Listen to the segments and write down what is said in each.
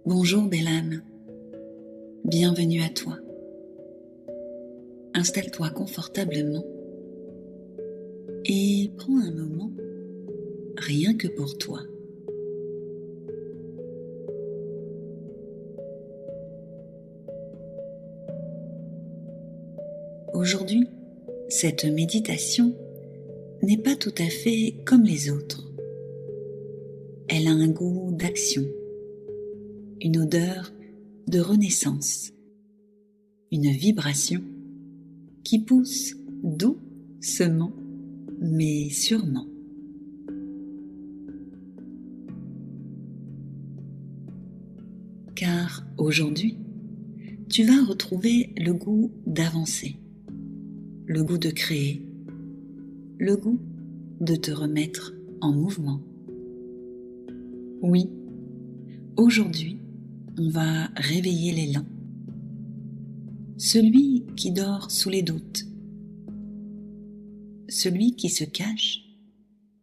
Bonjour belle âme, bienvenue à toi. Installe-toi confortablement et prends un moment rien que pour toi. Aujourd'hui, cette méditation n'est pas tout à fait comme les autres. Elle a un goût d'action, une odeur de renaissance, une vibration qui pousse doucement mais sûrement. Car aujourd'hui, tu vas retrouver le goût d'avancer, le goût de créer, le goût de te remettre en mouvement. Oui, aujourd'hui, on va réveiller l'élan, celui qui dort sous les doutes, celui qui se cache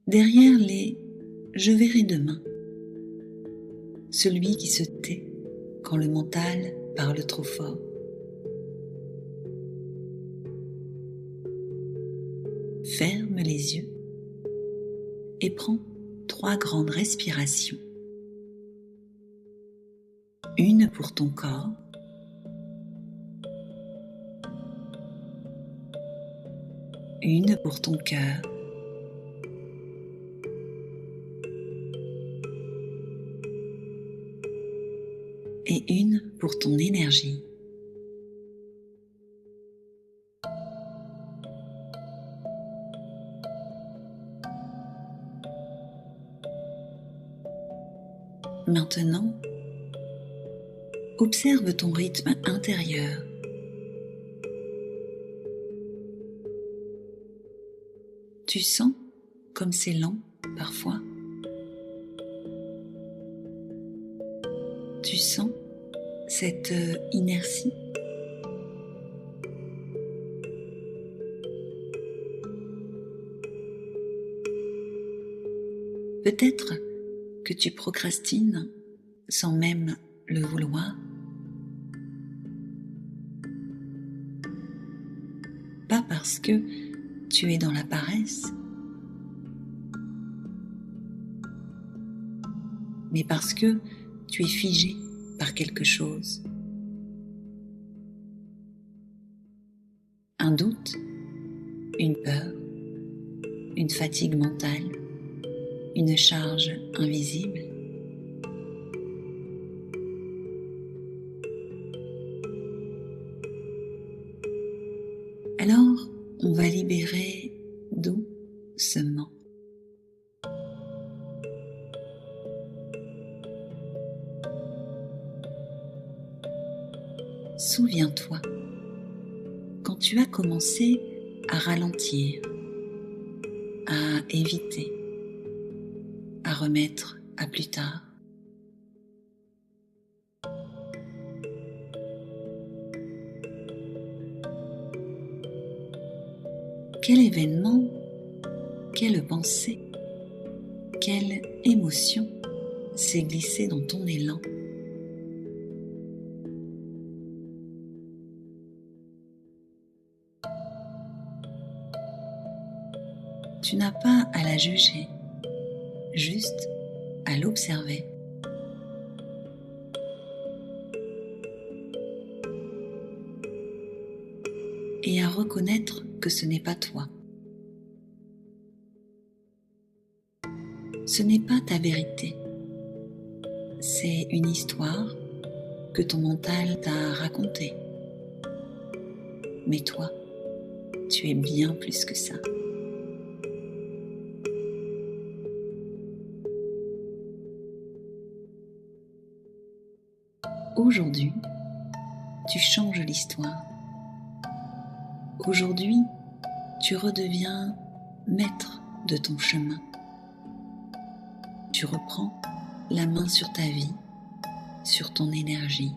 derrière les « je verrai demain », celui qui se tait quand le mental parle trop fort. Ferme les yeux et prends 3 grandes respirations. Une pour ton corps, une pour ton cœur, et une pour ton énergie. Maintenant, observe ton rythme intérieur. Tu sens comme c'est lent parfois. Tu sens cette inertie. Peut-être que tu procrastines sans même le vouloir. Pas parce que tu es dans la paresse, mais parce que tu es figé par quelque chose. Un doute, une peur, une fatigue mentale, une charge invisible. Alors, on va libérer doucement. Souviens-toi, quand tu as commencé à ralentir, à éviter, à remettre à plus tard. Quel événement, quelle pensée, quelle émotion s'est glissée dans ton élan? Tu n'as pas à la juger, juste à l'observer. Et à reconnaître que ce n'est pas toi. Ce n'est pas ta vérité. C'est une histoire que ton mental t'a racontée. Mais toi, tu es bien plus que ça. Aujourd'hui, tu changes l'histoire. Aujourd'hui, tu redeviens maître de ton chemin. Tu reprends la main sur ta vie, sur ton énergie,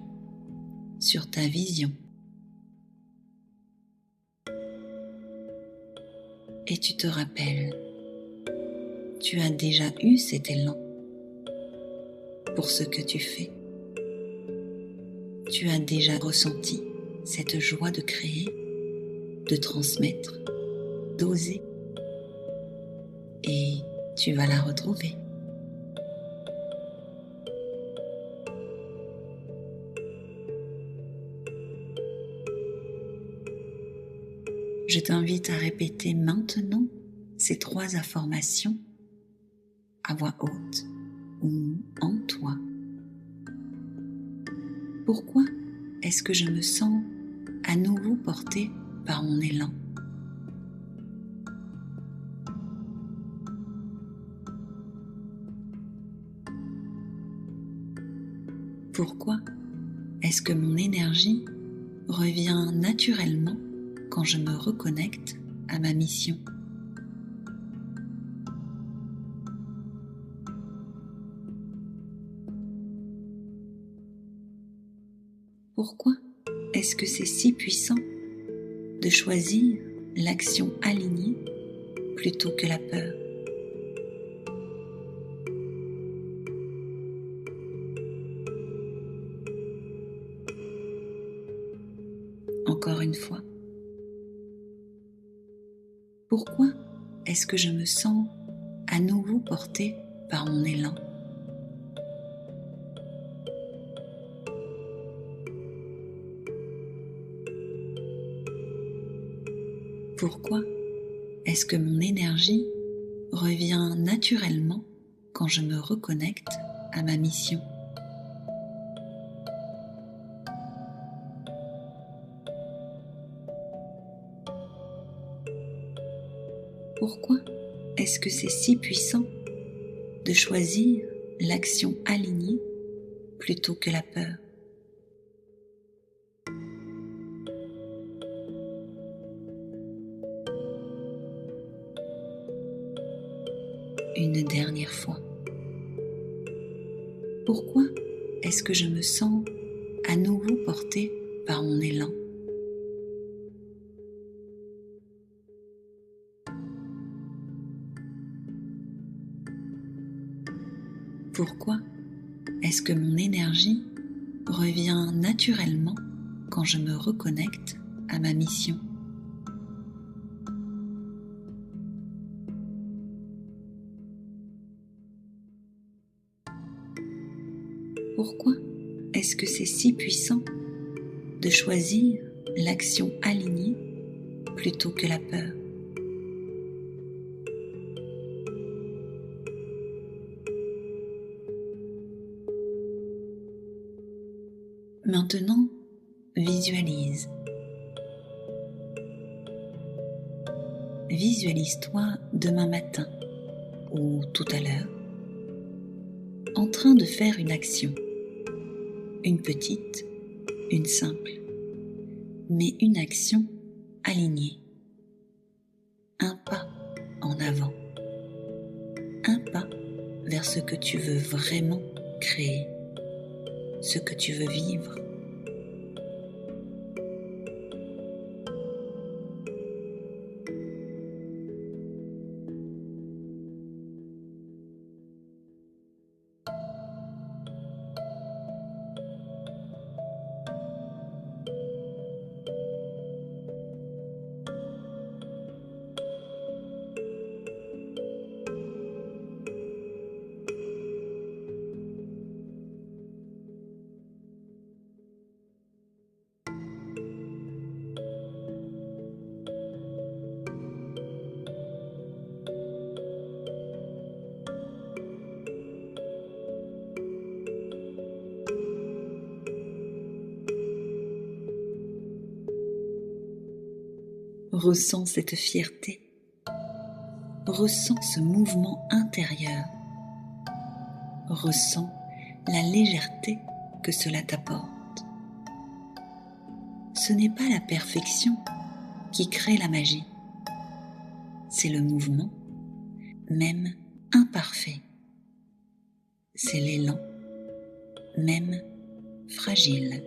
sur ta vision. Et tu te rappelles, tu as déjà eu cet élan pour ce que tu fais. tu as déjà ressenti cette joie de créer, de transmettre, d'oser, et tu vas la retrouver. Je t'invite à répéter maintenant ces 3 affirmations à voix haute ou en toi. Pourquoi est-ce que je me sens à nouveau portée par mon élan? Pourquoi est-ce que mon énergie revient naturellement quand je me reconnecte à ma mission? Pourquoi est-ce que c'est si puissant de choisir l'action alignée plutôt que la peur? Encore une fois, pourquoi est-ce que je me sens à nouveau portée par mon élan? Pourquoi est-ce que mon énergie revient naturellement quand je me reconnecte à ma mission? Pourquoi est-ce que c'est si puissant de choisir l'action alignée plutôt que la peur? Une dernière fois. Pourquoi est-ce que je me sens à nouveau portée par mon élan? Pourquoi est-ce que mon énergie revient naturellement quand je me reconnecte à ma mission? Pourquoi est-ce que c'est si puissant de choisir l'action alignée plutôt que la peur? Maintenant, visualise. Visualise-toi demain matin ou tout à l'heure en train de faire une action, une petite, une simple, mais une action alignée. Un pas en avant, un pas vers ce que tu veux vraiment créer, ce que tu veux vivre. Ressens cette fierté, ressens ce mouvement intérieur, ressens la légèreté que cela t'apporte. Ce n'est pas la perfection qui crée la magie, c'est le mouvement, même imparfait. C'est l'élan, même fragile.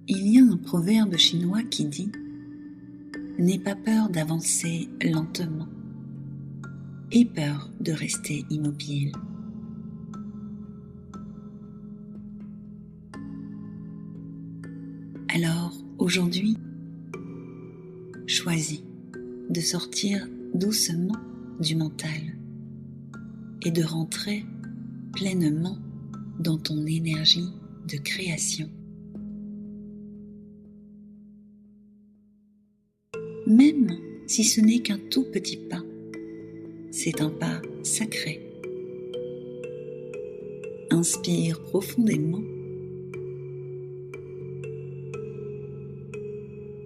Il y a un proverbe chinois qui dit « N'aie pas peur d'avancer lentement, aie peur de rester immobile ». Alors, aujourd'hui, choisis de sortir doucement du mental et de rentrer pleinement dans ton énergie de création. Même si ce n'est qu'un tout petit pas, c'est un pas sacré. Inspire profondément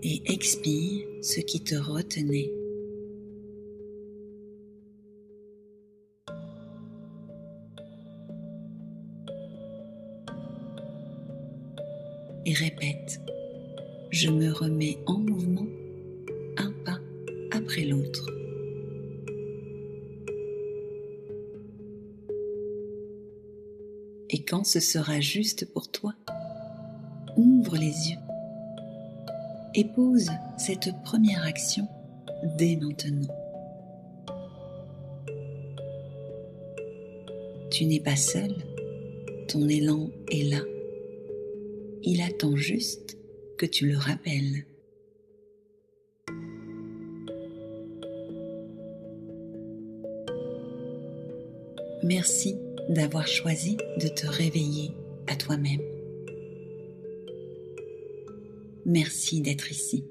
et expire ce qui te retenait. Et répète, je me remets en mouvement, un pas après l'autre. Et quand ce sera juste pour toi, ouvre les yeux et pose cette première action dès maintenant. Tu n'es pas seul, ton élan est là. Il attend juste que tu le rappelles. Merci d'avoir choisi de te réveiller à toi-même. Merci d'être ici.